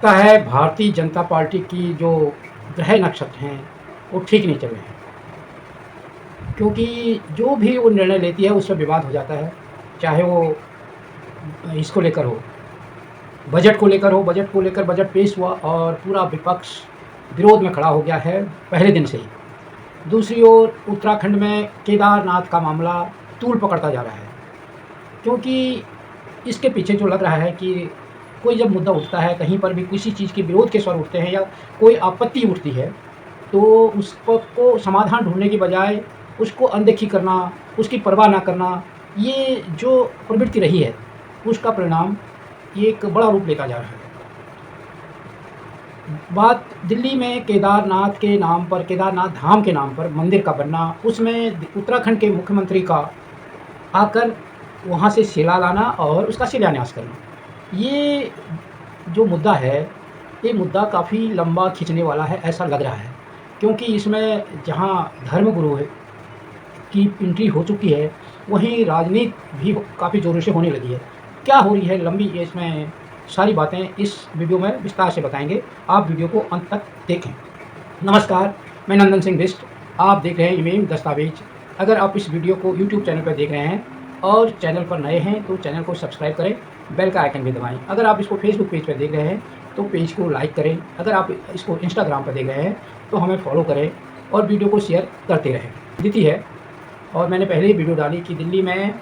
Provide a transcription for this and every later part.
लगता है भारतीय जनता पार्टी की जो ग्रह नक्षत्र हैं वो ठीक नहीं चल रहे हैं, क्योंकि जो भी वो निर्णय लेती है उसमें विवाद हो जाता है। चाहे वो इसको लेकर हो, बजट को लेकर हो, बजट पेश हुआ और पूरा विपक्ष विरोध में खड़ा हो गया है पहले दिन से ही। दूसरी ओर उत्तराखंड में केदारनाथ का मामला तूल पकड़ता जा रहा है, क्योंकि इसके पीछे जो लग रहा है कि कोई जब मुद्दा उठता है, कहीं पर भी किसी चीज़ के विरोध के स्वर उठते हैं या कोई आपत्ति उठती है, तो उसको समाधान ढूँढने की बजाय उसको अनदेखी करना, उसकी परवाह ना करना, ये जो प्रवृत्ति रही है, उसका परिणाम ये एक बड़ा रूप लेता जा रहा है। बात दिल्ली में केदारनाथ के नाम पर, केदारनाथ धाम के नाम पर मंदिर का बनना, उसमें उत्तराखंड के मुख्यमंत्री का आकर वहाँ से शिला लाना और उसका शिलान्यास करना। ये जो मुद्दा है, ये मुद्दा काफ़ी लंबा खींचने वाला है, ऐसा लग रहा है, क्योंकि इसमें जहाँ धर्मगुरु की एंट्री हो चुकी है, वहीं राजनीति भी काफ़ी ज़ोरों से होने लगी है। क्या हो रही है लंबी, इसमें सारी बातें इस वीडियो में विस्तार से बताएंगे। आप वीडियो को अंत तक देखें। नमस्कार, मैं नंदन सिंह बिष्ट, आप देख रहे हैं इमेम दस्तावेज। अगर आप इस वीडियो को यूट्यूब चैनल पर देख रहे हैं और चैनल पर नए हैं तो चैनल को सब्सक्राइब करें, बेल का आइकन भी दबाएं। अगर आप इसको फेसबुक पेज पर देख रहे हैं तो पेज को लाइक करें। अगर आप इसको इंस्टाग्राम पर देख रहे हैं तो हमें फॉलो करें और वीडियो को शेयर करते रहें। स्थिति है, और मैंने पहले ही वीडियो डाली कि दिल्ली में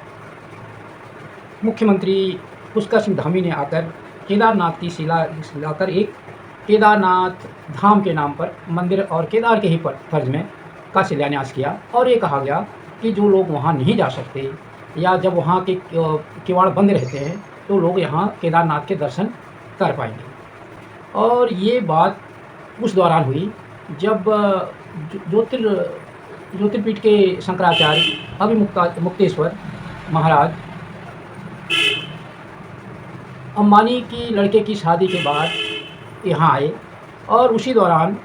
मुख्यमंत्री पुष्कर सिंह धामी ने आकर केदारनाथ की शिला लाकर एक केदारनाथ धाम के नाम पर मंदिर और केदार के ही फर्ज में का शिलान्यास किया, और ये कहा गया कि जो लोग वहाँ नहीं जा सकते या जब वहाँ के किवाड़ बंद रहते हैं तो लोग यहाँ केदारनाथ के दर्शन कर पाएंगे। और ये बात उस दौरान हुई जब ज्योतिर्पीठ के शंकराचार्य अभिमुक्तेश्वर महाराज अंबानी की लड़के की शादी के बाद यहाँ आए, और उसी दौरान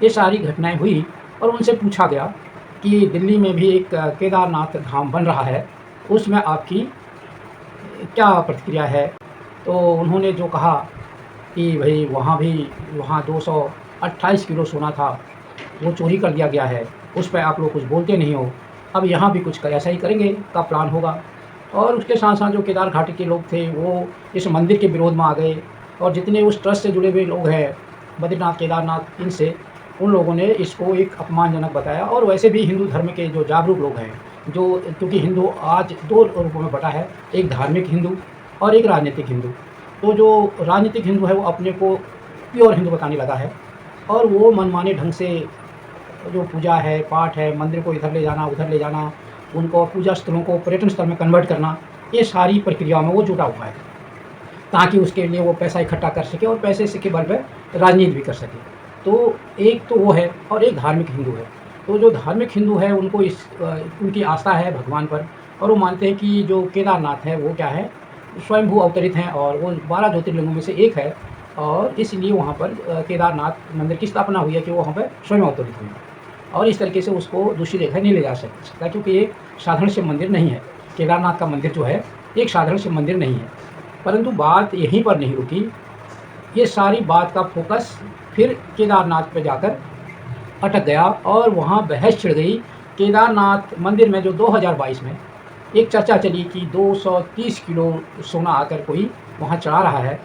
ये सारी घटनाएं हुई और उनसे पूछा गया कि दिल्ली में भी एक केदारनाथ धाम बन रहा है, उसमें आपकी क्या प्रतिक्रिया है। तो उन्होंने जो कहा कि भाई वहाँ 228 किलो सोना था, वो चोरी कर दिया गया है, उस पर आप लोग कुछ बोलते नहीं हो, अब यहाँ भी कुछ ऐसा ही करेंगे का प्लान होगा। और उसके साथ साथ जो केदार घाटी के लोग थे वो इस मंदिर के विरोध में आ गए, और जितने उस ट्रस्ट से जुड़े हुए लोग हैं, बद्रीनाथ केदारनाथ, इनसे उन लोगों ने इसको एक अपमानजनक बताया। और वैसे भी हिंदू धर्म के जो जागरूक लोग हैं, जो क्योंकि हिंदू आज दो रूपों में बटा है, एक धार्मिक हिंदू और एक राजनीतिक हिंदू। तो जो राजनीतिक हिंदू है वो अपने को प्योर हिंदू बताने लगा है, और वो मनमाने ढंग से जो पूजा है, पाठ है, मंदिर को इधर ले जाना उधर ले जाना, उनको पूजा स्थलों को पर्यटन स्थल में कन्वर्ट करना, ये सारी प्रक्रियाओं में वो जुटा हुआ है, ताकि उसके लिए वो पैसा इकट्ठा कर सके और पैसे से के बल पर राजनीति भी कर सके। तो एक तो वो है, और एक धार्मिक हिंदू है। तो जो धार्मिक हिंदू है उनको उनकी आस्था है भगवान पर, और वो मानते हैं कि जो केदारनाथ है वो क्या है, स्वयंभू अवतरित हैं, और वो 12 ज्योतिर्लिंगों में से एक है, और इसलिए वहाँ पर केदारनाथ मंदिर की स्थापना हुई है कि वो वहाँ पर स्वयं अवतरित हुई। और इस तरीके से उसको दूसरी जगह नहीं ले जा सकता, क्योंकि ये साधारण शिव मंदिर नहीं है। केदारनाथ का मंदिर जो है एक साधारण शिव मंदिर नहीं है। परंतु बात यहीं पर नहीं रुकी, ये सारी बात का फोकस फिर केदारनाथ पर जाकर अटक गया, और वहाँ बहस छिड़ गई। केदारनाथ मंदिर में जो 2022 में एक चर्चा चली कि 230 किलो सोना आकर कोई वहाँ चढ़ा रहा है।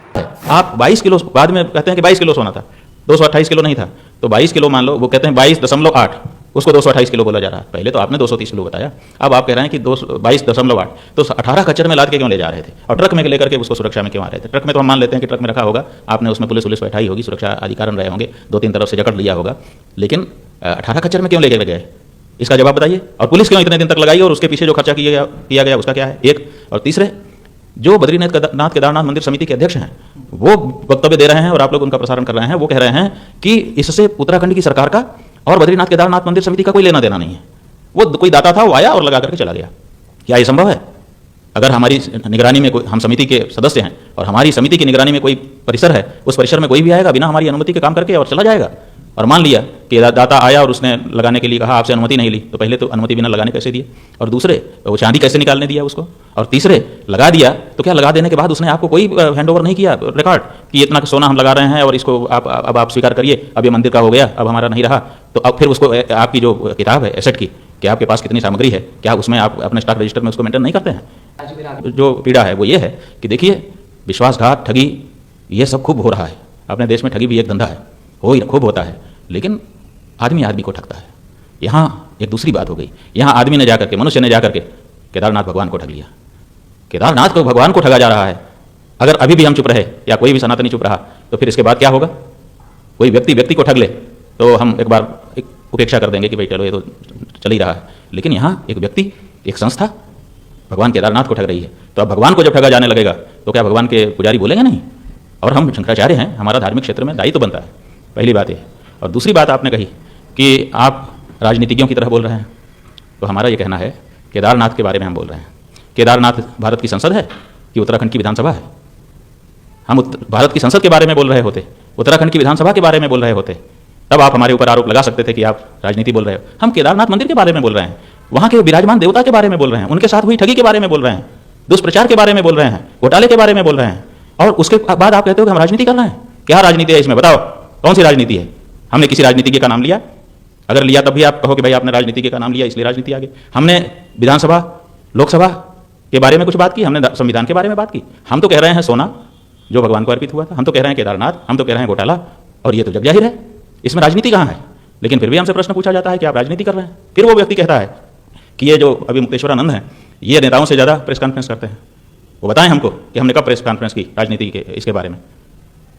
आप 22 किलो, बाद में कहते हैं कि 22 किलो सोना था, 228 किलो नहीं था, तो 22 किलो मान लो, वो कहते हैं 22.8, उसको 228 किलो बोला जा रहा है। पहले तो आपने 230 किलो बताया, अब आप कह रहे हैं कि 22.8, तो 18 खच्चर में लाद के क्यों ले जा रहे थे, और ट्रक में लेकर के उसको सुरक्षा में क्यों आ रहे थे। ट्रक में तो हम मान लेते हैं कि ट्रक में रखा होगा, आपने उसमें पुलिस बैठाई होगी, सुरक्षा अधिकारी रहे होंगे, 2-3 तरफ से जकड़ लिया होगा, लेकिन 18 खच्चर में क्यों लेके गए, इसका जवाब बताइए। और पुलिस क्यों इतने दिन तक लगाई, और उसके पीछे जो खर्चा किया गया उसका क्या है, एक। और तीसरे, जो बद्रीनाथ केदारनाथ मंदिर समिति के अध्यक्ष हैं वो वक्तव्य दे रहे हैं और आप लोग उनका प्रसारण कर रहे हैं, वो कह रहे हैं कि इससे उत्तराखंड की सरकार का और बद्रीनाथ केदारनाथ मंदिर समिति का कोई लेना देना नहीं है, वो कोई दाता था, वो आया और लगा करके चला गया। क्या ये संभव है? अगर हमारी निगरानी में कोई, हम समिति के सदस्य हैं और हमारी समिति की निगरानी में कोई परिसर है, उस परिसर में कोई भी आएगा बिना हमारी अनुमति के काम करके और चला जाएगा, और मान लिया कि दाता आया और उसने लगाने के लिए कहा, आपसे अनुमति नहीं ली, तो पहले तो अनुमति बिना लगाने कैसे दिए, और दूसरे वो चांदी कैसे निकालने दिया उसको, और तीसरे लगा दिया तो क्या लगा देने के बाद उसने आपको कोई हैंड ओवर नहीं किया रिकॉर्ड कि इतना सोना हम लगा रहे हैं और इसको अब आप स्वीकार करिए, अब ये मंदिर का हो गया, अब हमारा नहीं रहा। तो अब फिर उसको आपकी जो किताब है एसेट की कि आपके पास कितनी सामग्री है, क्या उसमें आप अपने स्टॉक रजिस्टर में उसको मेंटेन नहीं करते हैं? जो पीड़ा है वो ये है कि देखिए विश्वासघात, ठगी, ये सब खूब हो रहा है अपने देश में। ठगी भी एक धंधा है, खूब होता है, लेकिन आदमी आदमी को ठगता है। यहाँ एक दूसरी बात हो गई, यहाँ आदमी ने जाकर के, मनुष्य ने जाकर के केदारनाथ भगवान को ठग लिया। केदारनाथ को भगवान को ठगा जा रहा है। अगर अभी भी हम चुप रहे या कोई भी सनातनी चुप रहा तो फिर इसके बाद क्या होगा? कोई व्यक्ति को ठग ले तो हम एक बार उपेक्षा कर देंगे कि भाई चलो ये तो चल ही रहा है, लेकिन यहाँ एक व्यक्ति, एक संस्था भगवान केदारनाथ को ठग रही है। तो अब भगवान को जब ठगा जाने लगेगा तो क्या भगवान के पुजारी बोलेंगे नहीं? और हम शंकराचार्य हैं, हमारा धार्मिक क्षेत्र में दायित्व बनता है, पहली बात ये। और दूसरी बात आपने कही कि आप राजनीतिज्ञों की तरह बोल रहे हैं, तो हमारा ये कहना है केदारनाथ के बारे में हम बोल रहे हैं। केदारनाथ भारत की संसद है कि उत्तराखंड की विधानसभा है? हम भारत की संसद के बारे में बोल रहे होते, उत्तराखंड की विधानसभा के बारे में बोल रहे होते, तब आप हमारे ऊपर आरोप लगा सकते थे कि आप राजनीति बोल रहे हो। हम केदारनाथ मंदिर के बारे में बोल रहे हैं, वहाँ के विराजमान देवता के बारे में बोल रहे हैं, उनके साथ हुई ठगी के बारे में बोल रहे हैं, दुष्प्रचार के बारे में बोल रहे हैं, घोटाले के बारे में बोल रहे हैं, और उसके बाद आप कहते हो कि हम राजनीति कर रहे हैं। क्या राजनीति है इसमें? बताओ कौन सी राजनीति है? हमने किसी राजनीतिज्ञ का नाम लिया? अगर लिया तब भी आप कहो कि भाई आपने राजनीतिज्ञ का नाम लिया इसलिए राजनीति आ गई। हमने विधानसभा, लोकसभा के बारे में कुछ बात की, हमने संविधान के बारे में बात की। हम तो कह रहे हैं सोना जो भगवान को अर्पित हुआ था, हम तो कह रहे हैं केदारनाथ, हम तो कह रहे हैं घोटाला, और ये तो जग जाहिर है, इसमें राजनीति कहाँ है? लेकिन फिर भी हमसे प्रश्न पूछा जाता है कि आप राजनीति कर रहे हैं। फिर वो व्यक्ति कहता है कि ये जो अभी मुक्तेश्वरानंद हैं, ये नेताओं से ज़्यादा प्रेस कॉन्फ्रेंस करते हैं। वो बताएं हमको कि हमने कब प्रेस कॉन्फ्रेंस की राजनीति के इसके बारे में।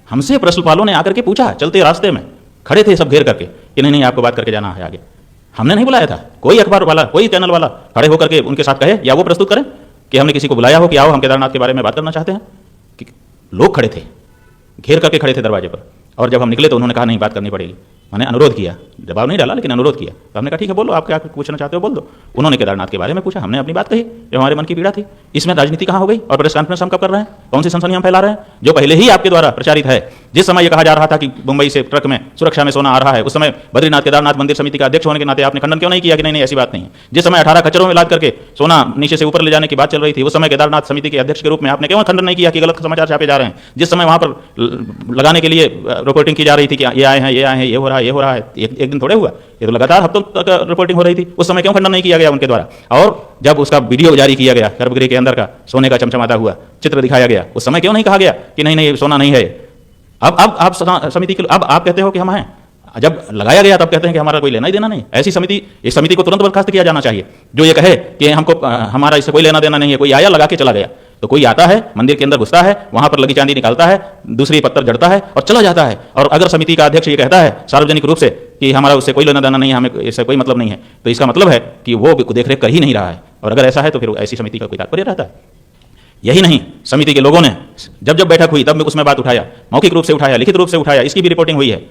हमसे प्रश्नपालों ने आकर के पूछा, चलते रास्ते में खड़े थे सब घेर करके कि नहीं आपको बात करके जाना है आगे। हमने नहीं बुलाया था, कोई अखबार वाला, कोई चैनल वाला खड़े होकर के उनके साथ कहे या वो प्रस्तुत करें कि हमने किसी को बुलाया हो कि आओ हम केदारनाथ के बारे में बात करना चाहते हैं। कि लोग खड़े थे, घेर करके खड़े थे दरवाजे पर, और जब हम निकले तो उन्होंने कहा नहीं बात करनी पड़ेगी। मैंने अनुरोध किया, जवाब नहीं डाला लेकिन अनुरोध किया। तो हमने कहा ठीक है बोलो, आप क्या पूछना चाहते हो बोल दो। उन्होंने केदारनाथ के बारे में पूछा, हमने अपनी बात कही जो हमारे मन की पीड़ा थी। इसमें राजनीति कहाँ हो गई? और प्रेस कॉन्फ्रेंस हम कब कर रहे हैं? कौन सी सनसनी हम फैला रहे हैं जो पहले ही आपके द्वारा प्रचारित है? जिस समय ये कहा जा रहा था कि मुंबई से ट्रक में सुरक्षा में सोना आ रहा है, उस समय बद्रीनाथ केदारनाथ मंदिर समिति का अध्यक्ष होने के नाते आपने खंडन क्यों नहीं किया कि नहीं ऐसी बात नहीं है? जिस समय 18 खच्चरों में लाद करके सोना नीचे से ऊपर ले जाने की बात चल रही थी, उस समय केदारनाथ समिति के अध्यक्ष के रूप में आपने क्यों खंडन नहीं किया कि गलत समाचार छापे जा रहे हैं? जिस समय वहां पर लगाने के लिए रिपोर्टिंग की जा रही थी कि ये आए हैं, ये हो रहा है, ये हो रहा है, एक दिन थोड़े हुआ, ये तो लगातार हफ्तों तक रिपोर्टिंग हो रही थी। उस समय क्यों खंडन नहीं किया गया उनके द्वारा? और जब उसका वीडियो जारी किया गया गर्भगृह के अंदर का सोने का चमचमाता हुआ चित्र दिखाया गया, उस समय क्यों नहीं कहा गया कि नहीं नहीं सोना नहीं है? अब आप समिति के, अब आप कहते हो कि हम हैं, जब लगाया गया तब कहते हैं कि हमारा कोई लेना ही देना नहीं। ऐसी समिति, इस समिति को तुरंत बर्खास्त किया जाना चाहिए जो ये कहे कि हमको हमारा इससे कोई लेना देना नहीं है। कोई आया लगा के चला गया, तो कोई आता है मंदिर के अंदर घुसता है, वहां पर लगी चांदी निकालता है, दूसरी पत्थर जड़ता है और चला जाता है। और अगर समिति का अध्यक्ष ये कहता है सार्वजनिक रूप से कि हमारा उससे कोई लेना देना नहीं है, हमें इससे कोई मतलब नहीं है, तो इसका मतलब है कि वो देखरेख कर ही नहीं रहा है। और अगर ऐसा है तो फिर ऐसी समिति का कोई तात्पर्य रहता है? यही नहीं, समिति के लोगों ने जब बैठक हुई तब उसमें बात उठाया, मौखिक रूप से उठाया, लिखित रूप से उठाया, इसकी भी रिपोर्टिंग हुई है,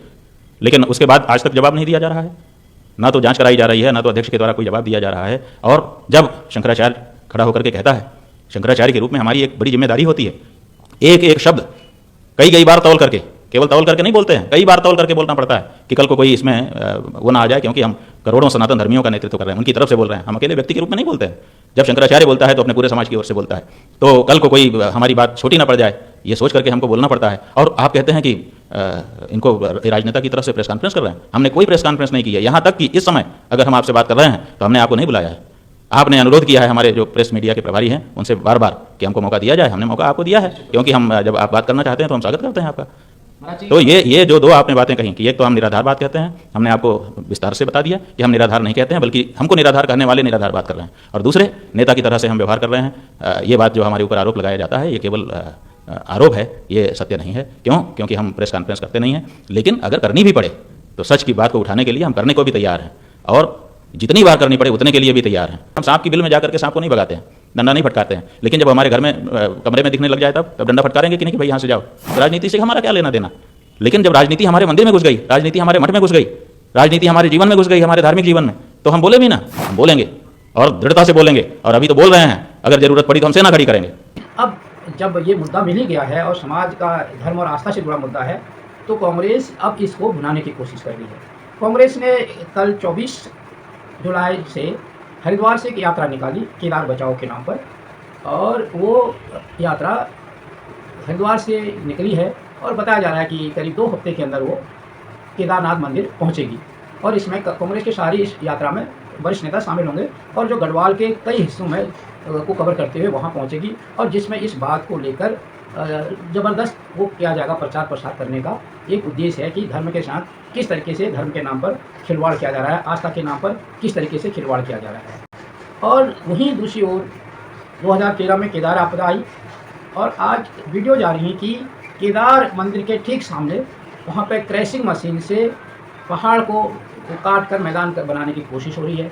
लेकिन उसके बाद आज तक जवाब नहीं दिया जा रहा है। ना तो जांच कराई जा रही है, ना तो अध्यक्ष के द्वारा कोई जवाब दिया जा रहा है। और जब शंकराचार्य खड़ा होकर के कहता है, शंकराचार्य के रूप में हमारी एक बड़ी जिम्मेदारी होती है, एक एक शब्द कई बार तौल करके, केवल तौल करके नहीं बोलते हैं, कई बार तौल करके बोलना पड़ता है कि कल को कोई इसमें वो ना आ जाए, क्योंकि हम करोड़ों सनातन धर्मियों का नेतृत्व कर रहे हैं, उनकी तरफ से बोल रहे हैं, हम अकेले व्यक्ति के रूप में नहीं बोलते हैं। जब शंकराचार्य बोलता है तो अपने पूरे समाज की ओर से बोलता है, तो कल को कोई हमारी बात छोटी ना पड़ जाए, ये सोच करके हमको बोलना पड़ता है। और आप कहते हैं कि इनको राजनेता की तरफ से प्रेस कॉन्फ्रेंस कर रहे हैं। हमने कोई प्रेस कॉन्फ्रेंस नहीं की है, यहाँ तक कि इस समय अगर हम आपसे बात कर रहे हैं तो हमने आपको नहीं बुलाया है। आपने अनुरोध किया है, हमारे जो प्रेस मीडिया के प्रभारी हैं उनसे बार बार कि हमको मौका दिया जाए, हमने मौका आपको दिया है, क्योंकि हम जब आप बात करना चाहते हैं तो हम स्वागत करते हैं आपका। तो ये जो दो आपने बातें कही कि एक तो हम निराधार बात कहते हैं, हमने आपको विस्तार से बता दिया कि हम निराधार नहीं कहते हैं, बल्कि हमको निराधार कहने वाले निराधार बात कर रहे हैं, और दूसरे नेता की तरह से हम व्यवहार कर रहे हैं। ये बात जो हमारे ऊपर आरोप लगाया जाता है ये केवल आरोप है, ये सत्य नहीं है। क्यों? क्योंकि हम प्रेस कॉन्फ्रेंस करते नहीं हैं, लेकिन अगर करनी भी पड़े तो सच की बात को उठाने के लिए हम करने को भी तैयार हैं, और जितनी बार करनी पड़े उतने के लिए भी तैयार हैं। हम सांप की बिल में जाकर के सांप को नहीं भगाते हैं, डंडा नहीं फटकारते हैं, लेकिन जब हमारे घर में कमरे में दिखने लग जाए तब डंडा फटकारेंगे कि नहीं कि भाई यहाँ से जाओ। राजनीति से हमारा क्या लेना देना? लेकिन जब राजनीति हमारे मंदिर में घुस गई, राजनीति हमारे मठ में घुस गई, राजनीति हमारे जीवन में घुस गई, हमारे धार्मिक जीवन में, तो हम बोले भी ना, हम बोलेंगे और दृढ़ता से बोलेंगे, और अभी तो बोल रहे हैं, अगर जरूरत पड़ी तो हम सेना खड़ी करेंगे। अब जब ये मुद्दा मिल ही गया है और समाज का धर्म और आस्था से जुड़ा मुद्दा है, तो कांग्रेस अब इसको भुनाने की कोशिश कर रही है। कांग्रेस ने कल 24 जुलाई से हरिद्वार से एक यात्रा निकाली केदार बचाओ के नाम पर, और वो यात्रा हरिद्वार से निकली है और बताया जा रहा है कि करीब 2 हफ्ते के अंदर वो केदारनाथ मंदिर पहुंचेगी। और इसमें कांग्रेस के सारी इस यात्रा में वरिष्ठ नेता शामिल होंगे और जो गढ़वाल के कई हिस्सों में को कवर करते हुए वहाँ पहुँचेगी और जिसमें इस बात को लेकर ज़बरदस्त वो किया जाएगा, प्रचार प्रसार करने का एक उद्देश्य है कि धर्म के साथ किस तरीके से धर्म के नाम पर खिलवाड़ किया जा रहा है, आस्था के नाम पर किस तरीके से खिलवाड़ किया जा रहा है। और वहीं दूसरी ओर 2013 में केदार आपदा आई और आज वीडियो जा रही है कि केदार मंदिर के ठीक सामने वहाँ पे क्रैशिंग मशीन से पहाड़ को काट कर मैदान बनाने की कोशिश हो रही है,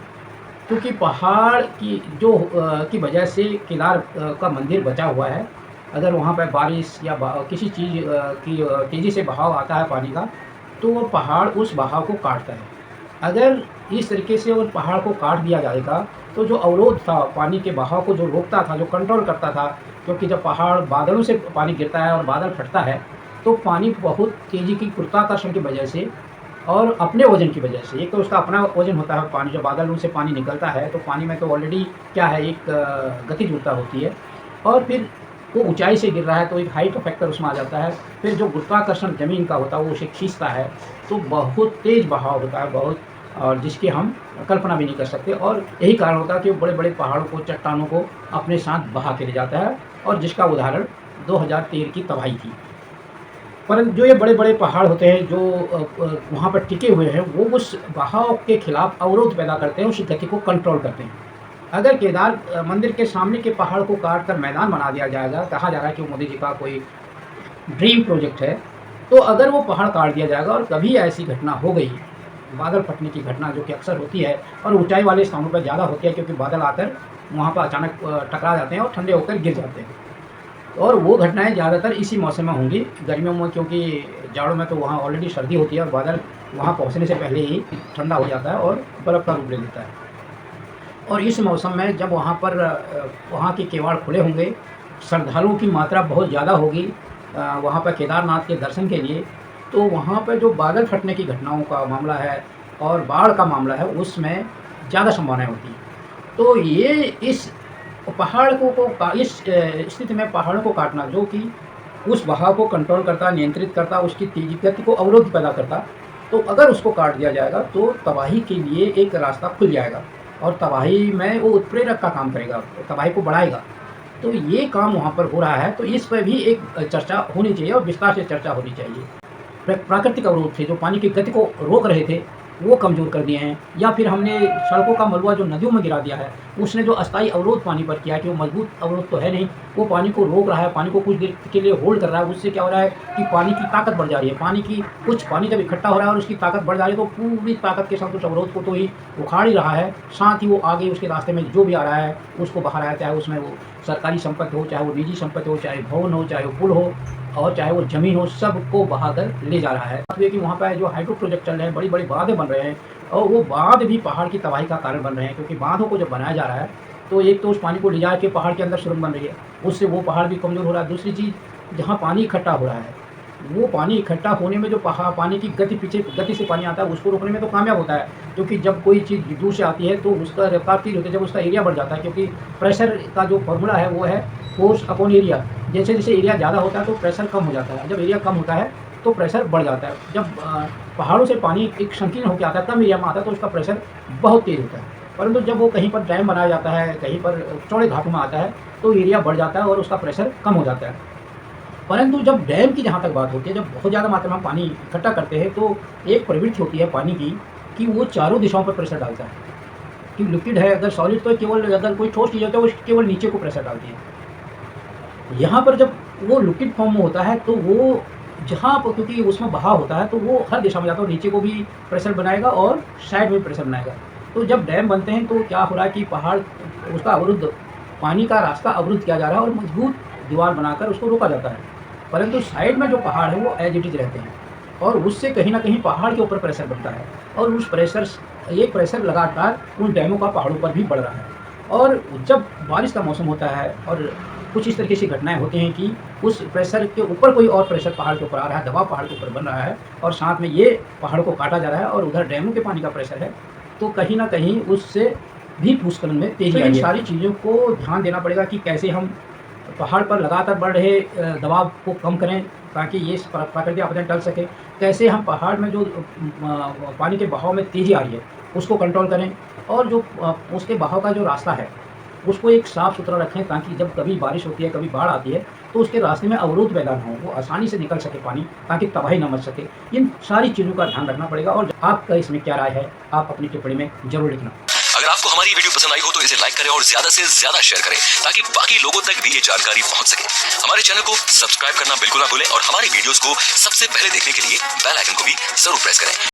क्योंकि पहाड़ की की वजह से केदार का मंदिर बचा हुआ है। अगर वहाँ पर बारिश या किसी चीज़ की तेज़ी से बहाव आता है पानी का, तो वो पहाड़ उस बहाव को काटता है। अगर इस तरीके से उस पहाड़ को काट दिया जाएगा, तो जो अवरोध था, पानी के बहाव को जो रोकता था, जो कंट्रोल करता था, क्योंकि जब पहाड़ बादलों से पानी गिरता है और बादल फटता है, तो पानी बहुत तेज़ी की गुरुत्वाकर्षण की वजह से और अपने वज़न की वजह से, एक तो उसका अपना वज़न होता है पानी, जब बादलों से पानी निकलता है तो पानी में तो ऑलरेडी क्या है, एक गतिज ऊर्जा होती है और फिर वो ऊंचाई से गिर रहा है तो एक हाइट फैक्टर उसमें आ जाता है। फिर जो गुरुत्वाकर्षण ज़मीन का होता है वो उसे खींचता है, तो बहुत तेज़ बहाव होता है, बहुत, और जिसकी हम कल्पना भी नहीं कर सकते। और यही कारण होता है कि वो बड़े बड़े पहाड़ों को, चट्टानों को अपने साथ बहा के ले जाता है, और जिसका उदाहरण 2013 की तबाही थी। परंतु जो ये बड़े बड़े पहाड़ होते हैं जो वहाँ पर टिके हुए हैं, वो उस बहाव के खिलाफ अवरोध पैदा करते हैं, उस गति को कंट्रोल करते हैं। अगर केदार मंदिर के सामने के पहाड़ को काट कर मैदान बना दिया जाएगा, कहा जा रहा है कि मोदी जी का कोई ड्रीम प्रोजेक्ट है, तो अगर वो पहाड़ काट दिया जाएगा और कभी ऐसी घटना हो गई, बादल फटने की घटना जो कि अक्सर होती है और ऊंचाई वाले स्थानों पर ज़्यादा होती है, क्योंकि बादल आकर वहाँ पर अचानक टकरा जाते हैं और ठंडे होकर गिर जाते हैं, और वो घटनाएं ज़्यादातर इसी मौसम में होंगी, गर्मियों में, क्योंकि जाड़ों में तो वहाँ ऑलरेडी सर्दी होती है और बादल वहाँ पहुँचने से पहले ही ठंडा हो जाता है और बर्फ़ का रूप ले लेता है। और इस मौसम में जब वहाँ पर वहाँ के किवाड़ खुले होंगे, श्रद्धालुओं की मात्रा बहुत ज़्यादा होगी वहाँ पर केदारनाथ के दर्शन के लिए, तो वहाँ पर जो बादल फटने की घटनाओं का मामला है और बाढ़ का मामला है, उसमें ज़्यादा संभावनाएँ होती हैं। तो ये इस पहाड़ को इस स्थिति में पहाड़ों को काटना, जो कि उस बहाव को कंट्रोल करता, नियंत्रित करता, उसकी तेजी गति को अवरोध पैदा करता, तो अगर उसको काट दिया जाएगा तो तबाही के लिए एक रास्ता खुल जाएगा और तबाही में वो उत्प्रेरक का काम करेगा, तबाही को बढ़ाएगा। तो ये काम वहाँ पर हो रहा है, तो इस पर भी एक चर्चा होनी चाहिए और विस्तार से चर्चा होनी चाहिए। प्राकृतिक अवरोध थे जो पानी की गति को रोक रहे थे, वो कमज़ोर कर दिए हैं, या फिर हमने सड़कों का मलबा जो नदियों में गिरा दिया है, उसने जो अस्थायी अवरोध पानी पर किया है, कि वो मजबूत अवरोध तो है नहीं, वो पानी को रोक रहा है, पानी को कुछ देर के लिए होल्ड कर रहा है। उससे क्या हो रहा है कि पानी की ताकत बढ़ जा रही है, पानी जब इकट्ठा हो रहा है और उसकी ताकत बढ़ जा रही है, तो पूरी ताकत के साथ उस अवरोध को तो ही उखाड़ ही रहा है, साथ ही वो आगे उसके रास्ते में जो भी आ रहा है उसको बहा रहा है, चाहे उसमें वो सरकारी संपत्ति हो, चाहे वो निजी संपत्ति हो, चाहे भवन हो, चाहे वो पुल हो और चाहे वो ज़मीन हो, सबको बहाकर ले जा रहा है। इसलिए कि वहाँ पर जो हाइड्रो प्रोजेक्ट चल रहे हैं, बड़ी बड़ी बांधें बन रहे हैं, और वो बांध भी पहाड़ की तबाही का कारण बन रहे हैं, क्योंकि बांधों को जब बनाया जा रहा है तो एक तो उस पानी को ले जा के पहाड़ के अंदर सुरंग बन रही है, उससे वो पहाड़ भी कमज़ोर हो रहा है। दूसरी चीज़, जहाँ पानी इकट्ठा हो रहा है, वो पानी इकट्ठा होने में जो पानी की गति से पानी आता है, उसको रोकने में तो कामयाब होता है, क्योंकि जब कोई चीज़ दूर से आती है तो उसका रफ्तार तेज होती है, जब उसका एरिया बढ़ जाता है, क्योंकि प्रेशर का जो फॉर्मूला है वो है फोर्स अपॉन एरिया। जैसे जैसे एरिया ज़्यादा होता है तो प्रेशर कम हो जाता है, जब एरिया कम होता है तो प्रेशर बढ़ जाता है। जब पहाड़ों से पानी एक संकीर्ण होकर आता है, कम एरिया में आता है, तो उसका प्रेशर बहुत तेज़ होता है। परंतु जब वो कहीं पर डैम बनाया जाता है, कहीं पर चौड़े घाटों में आता है, तो एरिया बढ़ जाता है और उसका प्रेशर कम हो जाता है। परंतु जब डैम की जहाँ तक बात होती है, जब बहुत ज़्यादा मात्रा में पानी इकट्ठा करते हैं, तो एक प्रवृत्ति होती है पानी की कि वो चारों दिशाओं पर प्रेशर डालता है। कि लिक्विड है, अगर सॉलिड तो केवल, अगर कोई ठोस चीज़ होता है वो केवल नीचे को प्रेशर डालती है। यहाँ पर जब वो लिक्विड फॉर्म में होता है तो वो जहाँ पर, क्योंकि उसमें बहाव होता है, तो वो हर दिशा में जाता है, नीचे को भी प्रेशर बनाएगा और साइड में प्रेशर बनाएगा। तो जब डैम बनते हैं तो क्या हो रहा है कि पहाड़, उसका अवरुद्ध, पानी का रास्ता अवरुद्ध किया जा रहा है और मजबूत दीवार बनाकर उसको रोका जाता है। परंतु साइड में जो पहाड़ है वो एज इट इज रहते हैं, और उससे कहीं ना कहीं पहाड़ के ऊपर प्रेशर बनता है, और उस प्रेशर लगातार उन डैमों का पहाड़ों पर भी बढ़ रहा है। और जब बारिश का मौसम होता है और कुछ इस तरीके से घटनाएं होती हैं कि उस प्रेशर के ऊपर कोई और प्रेशर पहाड़ के ऊपर आ रहा है, दबाव पहाड़ के ऊपर बन रहा है, और साथ में ये पहाड़ को काटा जा रहा है और उधर डैमों के पानी का प्रेशर है, तो कहीं ना कहीं उससे भी भूस्खलन में तेजी आई है। सारी चीज़ों को ध्यान देना पड़ेगा कि कैसे हम पहाड़ पर लगातार बढ़ रहे दबाव को कम करें ताकि ये प्राकृतिक आपदाएं टल सके। कैसे हम पहाड़ में जो पानी के बहाव में तेज़ी आ रही है उसको कंट्रोल करें, और जो उसके बहाव का जो रास्ता है उसको एक साफ़ सुथरा रखें ताकि जब कभी बारिश होती है, कभी बाढ़ आती है तो उसके रास्ते में अवरोध पैदा ना हो, वो आसानी से निकल सके पानी, ताकि तबाही न मच सके। इन सारी चीज़ों का ध्यान रखना पड़ेगा। और आपका इसमें क्या राय है, आप अपनी टिप्पणी में ज़रूर लिखना। अगर आपको हमारी वीडियो पसंद आई हो तो इसे लाइक करें और ज्यादा से ज्यादा शेयर करें ताकि बाकी लोगों तक भी ये जानकारी पहुंच सके। हमारे चैनल को सब्सक्राइब करना बिल्कुल ना भूलें और हमारी वीडियोस को सबसे पहले देखने के लिए बेल आइकन को भी जरूर प्रेस करें।